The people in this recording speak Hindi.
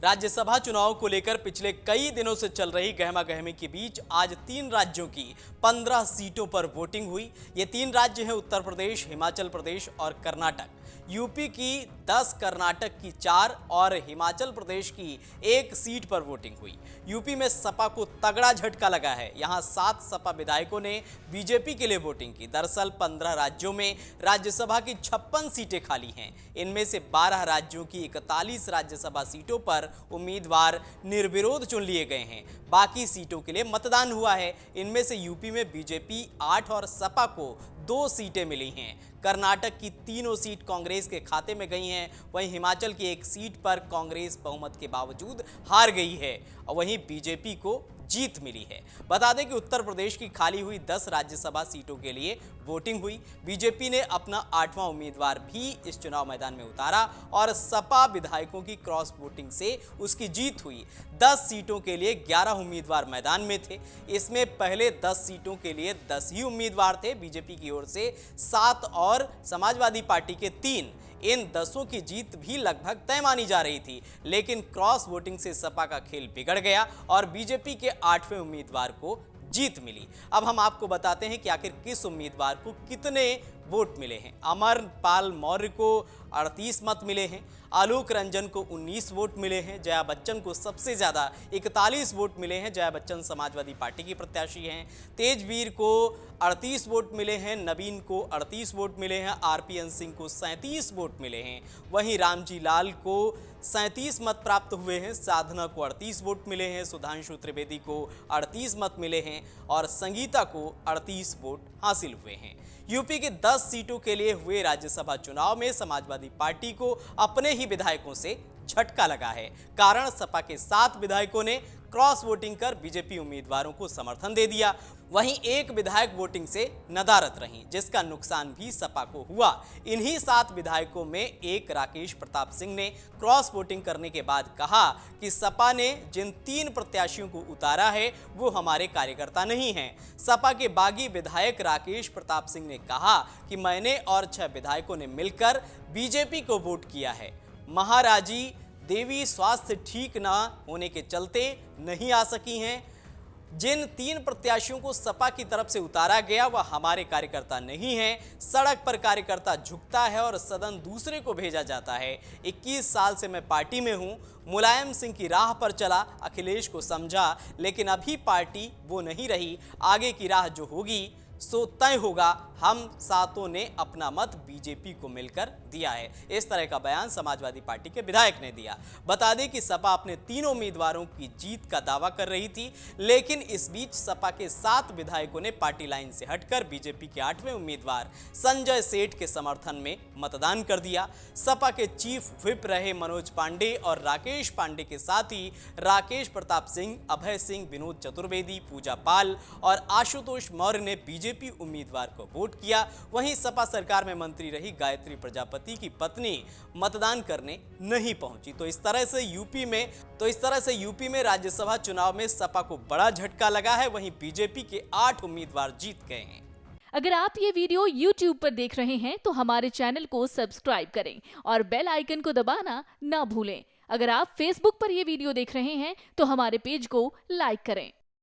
राज्यसभा चुनाव को लेकर पिछले कई दिनों से चल रही गहमागहमी के बीच आज 3 राज्यों की 15 सीटों पर वोटिंग हुई। ये 3 राज्य हैं उत्तर प्रदेश, हिमाचल प्रदेश और कर्नाटक। यूपी की 10, कर्नाटक की 4 और हिमाचल प्रदेश की 1 सीट पर वोटिंग हुई। यूपी में सपा को तगड़ा झटका लगा है। यहां 7 सपा विधायकों ने बीजेपी के लिए वोटिंग की। दरअसल 15 राज्यों में राज्यसभा की 56 सीटें खाली हैं। इनमें से 12 राज्यों की 41 राज्यसभा सीटों पर उम्मीदवार निर्विरोध चुन लिए गए हैं। बाकी सीटों के लिए मतदान हुआ है। इनमें से यूपी में बीजेपी 8 और सपा को 2 सीटें मिली हैं। कर्नाटक की तीनों सीट कांग्रेस के खाते में गई हैं। वहीं हिमाचल की 1 सीट पर कांग्रेस बहुमत के बावजूद हार गई है और वहीं बीजेपी को जीत मिली है। बता दें कि उत्तर प्रदेश की खाली हुई 10 राज्यसभा सीटों के लिए वोटिंग हुई। बीजेपी ने अपना 8वां उम्मीदवार भी इस चुनाव मैदान में उतारा और सपा विधायकों की क्रॉस वोटिंग से उसकी जीत हुई। 10 सीटों के लिए 11 उम्मीदवार मैदान में थे। इसमें पहले 10 सीटों के लिए 10 ही उम्मीदवार थे। बीजेपी की ओर से 7 और समाजवादी पार्टी के 3। इन 10 की जीत भी लगभग तय मानी जा रही थी, लेकिन क्रॉस वोटिंग से सपा का खेल बिगड़ गया और बीजेपी के 8वें उम्मीदवार को जीत मिली। अब हम आपको बताते हैं कि आखिर किस उम्मीदवार को कितने वोट मिले हैं। अमरपाल मौर्य को 38 मत मिले हैं, आलोक रंजन को 19 वोट मिले हैं, जया बच्चन को सबसे ज्यादा 41 वोट मिले हैं। जया बच्चन समाजवादी पार्टी की प्रत्याशी हैं। तेजवीर को 38 वोट मिले हैं, नवीन को 38 वोट मिले हैं, आरपीएन सिंह को 37 वोट मिले हैं। वहीं रामजी लाल को 37 मत प्राप्त हुए हैं, साधना को 38 वोट मिले हैं, सुधांशु त्रिवेदी को 38 मत मिले हैं और संगीता को 38 वोट हासिल हुए हैं। यूपी के 10 सीटों के लिए हुए राज्यसभा चुनाव में समाजवादी पार्टी को अपने ही विधायकों से झटका लगा है। कारण सपा के 7 विधायकों ने क्रॉस वोटिंग कर बीजेपी उम्मीदवारों को समर्थन दे दिया। वहीं 1 विधायक वोटिंग से नदारद रहीं, जिसका नुकसान भी सपा को हुआ। इन्हीं 7 विधायकों में एक राकेश प्रताप सिंह ने क्रॉस वोटिंग करने के बाद कहा कि सपा ने जिन 3 प्रत्याशियों को उतारा है वो हमारे कार्यकर्ता नहीं हैं। सपा के बागी विधायक राकेश प्रताप सिंह ने कहा कि मैंने और 6 विधायकों ने मिलकर बीजेपी को वोट किया है। महाराजी देवी स्वास्थ्य ठीक ना होने के चलते नहीं आ सकी हैं। जिन 3 प्रत्याशियों को सपा की तरफ से उतारा गया वह हमारे कार्यकर्ता नहीं हैं। सड़क पर कार्यकर्ता झुकता है और सदन दूसरे को भेजा जाता है। 21 साल से मैं पार्टी में हूं। मुलायम सिंह की राह पर चला, अखिलेश को समझा, लेकिन अभी पार्टी वो नहीं रही। आगे की राह जो होगी सो तय होगा। हम 7 ने अपना मत बीजेपी को मिलकर दिया है। इस तरह का बयान समाजवादी पार्टी के विधायक ने दिया। बता दें कि सपा अपने 3 उम्मीदवारों की जीत का दावा कर रही थी, लेकिन इस बीच सपा के 7 विधायकों ने पार्टी लाइन से हटकर बीजेपी के 8वें उम्मीदवार संजय सेठ के समर्थन में मतदान कर दिया। सपा के चीफ व्हिप रहे मनोज पांडे और राकेश पांडे के साथ ही राकेश प्रताप सिंह, अभय सिंह, विनोद चतुर्वेदी, पूजा पाल और आशुतोष मौर्य ने बीजेपी उम्मीदवार को वोट किया। वहीं सपा सरकार में मंत्री रही गायत्री प्रजापति की पत्नी मतदान करने नहीं पहुंची। तो इस तरह से यूपी में राज्यसभा चुनाव में सपा को बड़ा झटका लगा है। वहीं बीजेपी के 8 उम्मीदवार जीत गए हैं। अगर आप ये वीडियो YouTube पर देख रहे हैं तो हमारे चैनल को सब्सक्राइब करें और बेल आइकन को दबाना ना भूलें। अगर आप Facebook पर ये वीडियो देख रहे हैं तो हमारे पेज को लाइक करें।